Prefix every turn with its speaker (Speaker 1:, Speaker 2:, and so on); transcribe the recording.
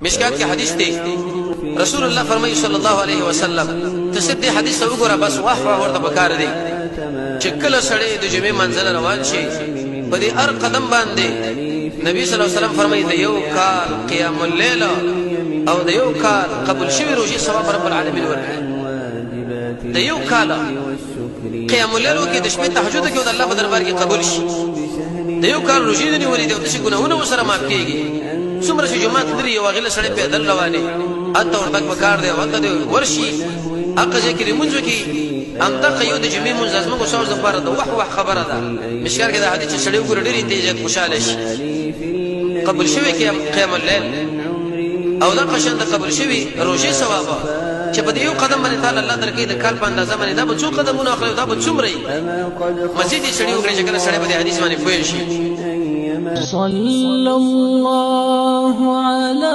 Speaker 1: مشکات کې حدیث دی رسول الله فرمایي صلی الله علیه وسلم تصدی حدیث وګوره بس واخ ورته بکار دی چې کله سړی د جمعې منځل روان شي په دې هر قدم باندې نبی صلی الله علیه وسلم فرمایي د یو کال قیام الليل او د یو کال قبول شوی روزي ثواب رب العالمین ورکړي د یو کال قیام الليل کې د شپې تهجد کې د الله په دربار کې قبول شي د یو کال روزي نه ولې د څه ګناهونه وسره معاف کیږي څومره چې جمعه لري یو غله سړی پیدل رواني اته ورتک وکړ دی وته دی ورشي اقا ذکر منځو کې ام دغه یو د جمعې منځ ازمو څو ځپاره د وح خبره ده مشکار کې د حدیث سړی وګړي ډېر انتیجات خوشاله شي قبول شوی کې قیام الليل او دا قشن د قبول شوی روزي ثواب چې په یو قدم باندې تعالی الله درکې د کال په اندازه باندې دا به څو قدمونه اخلي دا به څومره مزید سړی وګړي چې کله سړی په حدیث باندې پوه شي
Speaker 2: صلى الله على